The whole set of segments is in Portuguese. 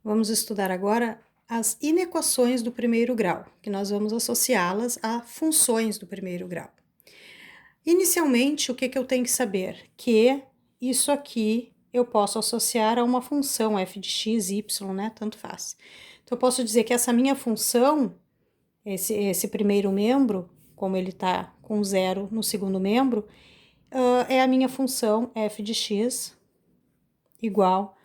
Vamos estudar agora as inequações do primeiro grau, que nós vamos associá-las a funções do primeiro grau. Inicialmente, o que eu tenho que saber? Que isso aqui eu posso associar a uma função f de x, y, né? Tanto faz. Então, eu posso dizer que essa minha função, esse primeiro membro, como ele está com zero no segundo membro, é a minha função f de x igual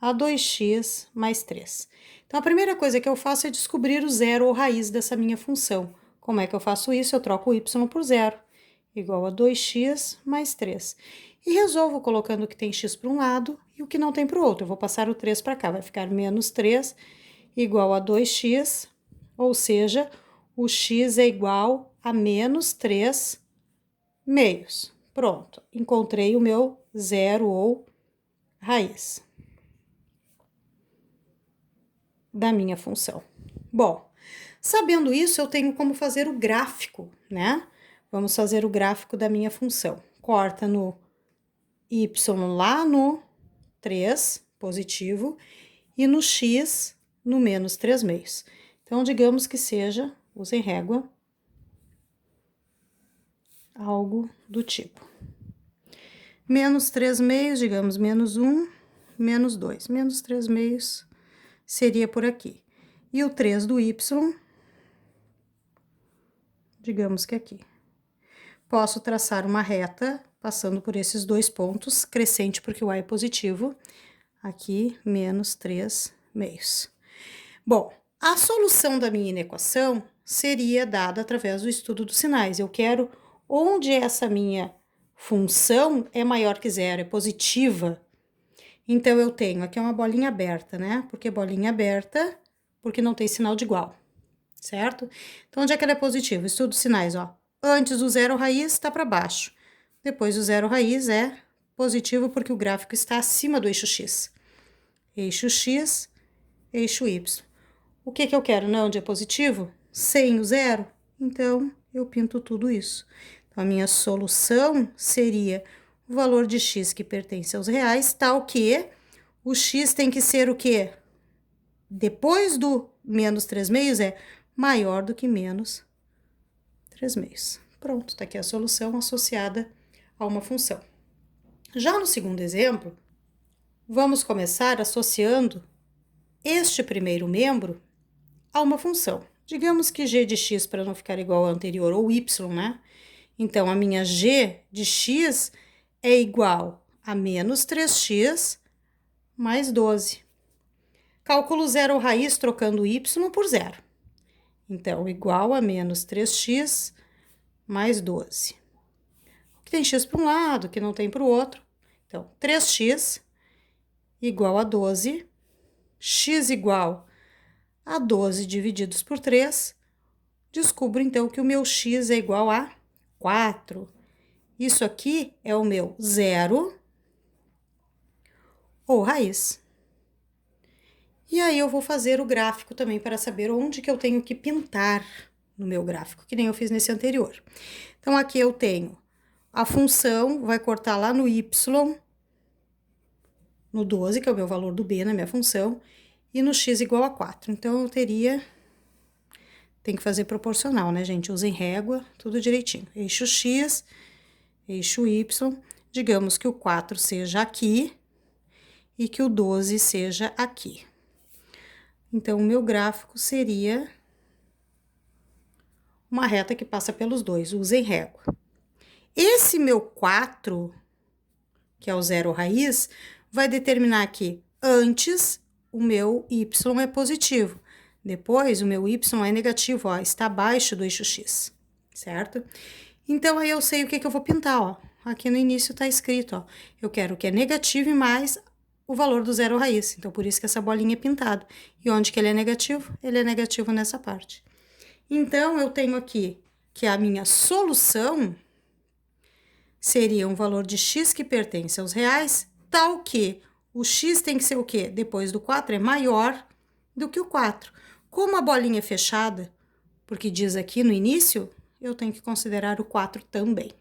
a 2x mais 3. Então, a primeira coisa que eu faço é descobrir o zero ou raiz dessa minha função. Como é que eu faço isso? Eu troco o y por zero, igual a 2x mais 3. E resolvo colocando o que tem x para um lado e o que não tem para o outro. Eu vou passar o 3 para cá, vai ficar menos 3 igual a 2x, ou seja, o x é igual a menos 3 meios. Pronto, encontrei o meu zero ou raiz da minha função. Bom, sabendo isso, eu tenho como fazer o gráfico, né? Vamos fazer o gráfico da minha função. Corta no y lá no 3, positivo, e no x no menos 3 meios. Então, digamos que seja, usem régua, algo do tipo. Menos 3 meios, digamos, menos 1, menos 2. Menos 3 meios seria por aqui. E o 3 do y, digamos que aqui. Posso traçar uma reta, passando por esses dois pontos, crescente porque o y é positivo, aqui, menos 3 meios. Bom, a solução da minha inequação seria dada através do estudo dos sinais. Eu quero onde essa minha função é maior que zero, é positiva. Então, eu tenho aqui uma bolinha aberta, né? Porque bolinha aberta, porque não tem sinal de igual, certo? Então, onde é que ela é positiva? Estudo dos sinais, ó. Antes do zero raiz, está para baixo. Depois do zero raiz é positivo porque o gráfico está acima do eixo x. Eixo x, eixo y. O que eu quero, né? Onde é positivo? Sem o zero. Então, eu pinto tudo isso. Então, a minha solução seria o valor de x que pertence aos reais, tal que o x tem que ser o quê? Depois do menos 3 meios é maior do que menos 3 meios. Pronto, tá aqui a solução associada a uma função. Já no segundo exemplo, vamos começar associando este primeiro membro a uma função. Digamos que g de x, para não ficar igual ao anterior, ou y, né? Então, a minha g de x é igual a menos 3x mais 12. Calculo zero raiz trocando y por zero. Então, igual a menos 3x mais 12. O que tem x para um lado, que não tem para o outro. Então, 3x igual a 12. X igual a 12 divididos por 3. Descubro, então, que o meu x é igual a 4. Isso aqui é o meu zero ou raiz. E aí, eu vou fazer o gráfico também para saber onde que eu tenho que pintar no meu gráfico, que nem eu fiz nesse anterior. Então, aqui eu tenho a função, vai cortar lá no y, no 12, que é o meu valor do b na minha função, e no x igual a 4. Então, eu teria... Tem que fazer proporcional, né, gente? Usem régua, tudo direitinho. Eixo x, eixo y, digamos que o 4 seja aqui e que o 12 seja aqui. Então, o meu gráfico seria uma reta que passa pelos dois, usem régua. Esse meu 4, que é o zero raiz, vai determinar que antes o meu y é positivo. Depois, o meu y é negativo, ó, está abaixo do eixo x, certo? Então, aí eu sei o que eu vou pintar, ó. Aqui no início tá escrito, ó. Eu quero que é negativo e mais o valor do zero raiz. Então, por isso que essa bolinha é pintada. E onde que ele é negativo? Ele é negativo nessa parte. Então, eu tenho aqui que a minha solução seria um valor de x que pertence aos reais, tal que o x tem que ser o quê? Depois do 4 é maior do que o 4. Como a bolinha é fechada, porque diz aqui no início, eu tenho que considerar o 4 também.